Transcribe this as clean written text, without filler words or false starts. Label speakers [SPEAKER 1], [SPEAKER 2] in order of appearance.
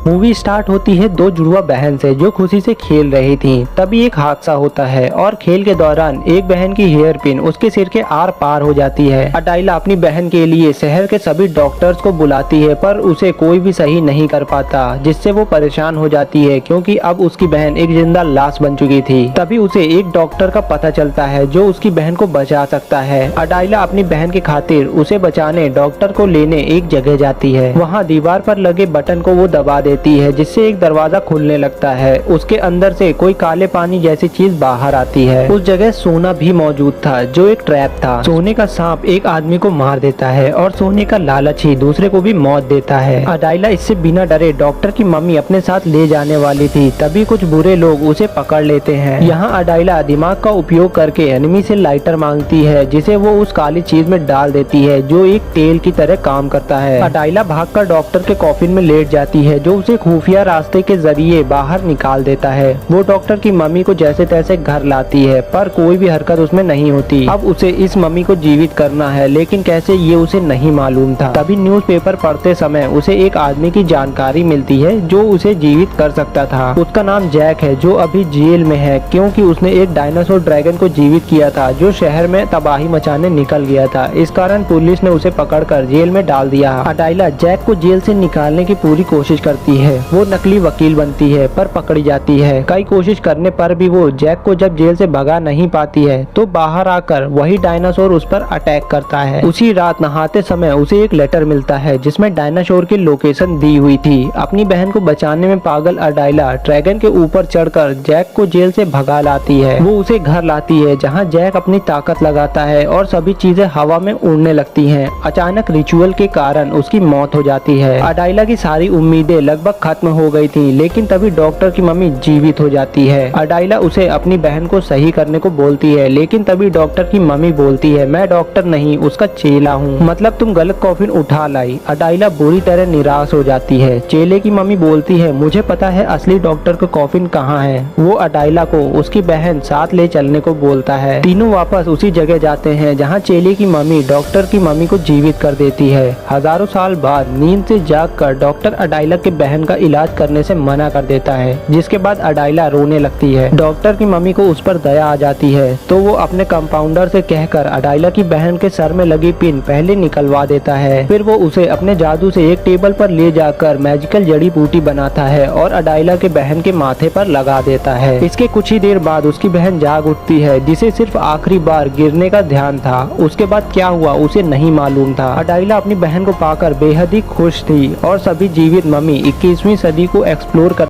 [SPEAKER 1] Movie start होती है दो जुड़वा बहन से जो खुशी से खेल रही थीं। तभी एक हादसा होता है और खेल के दौरान एक बहन की हेयर पिन उसके सिर के आर पार हो जाती है। अडाइला अपनी बहन के लिए शहर के सभी डॉक्टर्स को बुलाती है पर उसे कोई भी सही नहीं कर पाता, जिससे वो परेशान हो जाती है क्योंकि अब उसकी बहन एक जिंदा लाश बन चुकी थी। तभी उसे एक डॉक्टर का पता चलता है जो उसकी बहन को बचा सकता है। अडाइला अपनी बहन की खातिर उसे बचाने डॉक्टर को लेने एक जगह जाती है। वहाँ दीवार पर लगे बटन को वो दबा देती है जिससे एक दरवाजा खुलने लगता है। उसके अंदर से कोई काले पानी जैसी चीज बाहर आती है। उस जगह सोना भी मौजूद था जो एक ट्रैप था। सोने का सांप एक आदमी को मार देता है और सोने का लालच ही दूसरे को भी मौत देता है। अडाइला इससे बिना डरे डॉक्टर की मम्मी अपने साथ ले जाने वाली थी, तभी कुछ बुरे लोग उसे पकड़ लेते हैं। यहाँ अडाइला दिमाग का उपयोग करके एनिमी से लाइटर मांगती है जिसे वो उस काली चीज में डाल देती है जो एक तेल की तरह काम करता है। अडाइला भागकर डॉक्टर के कॉफिन में लेट जाती है जो उसे खुफिया रास्ते के जरिए बाहर निकाल देता है। वो डॉक्टर की मम्मी को जैसे तैसे घर लाती है पर कोई भी हरकत उसमें नहीं होती। अब उसे इस मम्मी को जीवित करना है लेकिन कैसे ये उसे नहीं मालूम था। तभी न्यूज़पेपर पढ़ते समय उसे एक आदमी की जानकारी मिलती है जो उसे जीवित कर सकता था। उसका नाम जैक है जो अभी जेल में है क्योंकि उसने एक डायनासोर ड्रैगन को जीवित किया था जो शहर में तबाही मचाने निकल गया था। इस कारण पुलिस ने उसे पकड़कर जेल में डाल दिया। अडाइला जैक को जेल से निकालने की पूरी कोशिश करती है। वो नकली वकील बनती है पर पकड़ी जाती है। कई कोशिश करने पर भी वो जैक को जब जेल से भगा नहीं पाती है तो बाहर आकर वही डायनासोर उस पर अटैक करता है। उसी रात नहाते समय उसे एक लेटर मिलता है जिसमें डायनासोर की लोकेशन दी हुई थी। अपनी बहन को बचाने में पागल अडाइला ड्रैगन के ऊपर चढ़कर जैक को जेल से भगा लाती है। वो उसे घर लाती है जहाँ जैक अपनी ताकत लगाता है और सभी चीजें हवा में उड़ने लगती हैं। अचानक रिचुअल के कारण उसकी मौत हो जाती है। अडाइला की सारी उम्मीदें लगभग खत्म हो गई थी लेकिन तभी डॉक्टर की मम्मी जीवित हो जाती है। अडाइला उसे अपनी बहन को सही करने को बोलती है लेकिन तभी डॉक्टर की मम्मी बोलती है मैं डॉक्टर नहीं उसका चेला हूँ, मतलब तुम गलत कॉफिन उठा लाई। अडाइला बुरी तरह निराश हो जाती है। चेले की मम्मी बोलती है मुझे पता है असली डॉक्टर का कॉफिन कहाँ है। वो अडाइला को उसकी बहन साथ ले चलने को बोलता है। तीनों वापस उसी जगह जाते हैं जहाँ चेले की मम्मी डॉक्टर की मम्मी को जीवित कर देती है। हजारों साल बाद नींद से जागकर डॉक्टर अडाइला की बहन का इलाज करने से मना कर देता है जिसके बाद अडाइला रोने लगती है। डॉक्टर की मम्मी को उस पर दया आ जाती है तो वो अपने कंपाउंडर से कहकर अडाइला की बहन के सर में लगी पिन पहले निकलवा देता है। फिर वो उसे अपने जादू से एक टेबल पर ले जाकर मैजिकल जड़ी बूटी बनाता है और अडाइला के बहन के माथे पर लगा देता है। इसके कुछ ही देर बाद उसकी बहन जाग उठती है जिसे सिर्फ आखिरी बार गिरने का ध्यान था। उसके बाद क्या हुआ उसे नहीं मालूम था। अडाइला अपनी बहन को पाकर बेहद ही खुश थी और सभी जीवित मम्मी 21वीं सदी को एक्सप्लोर कर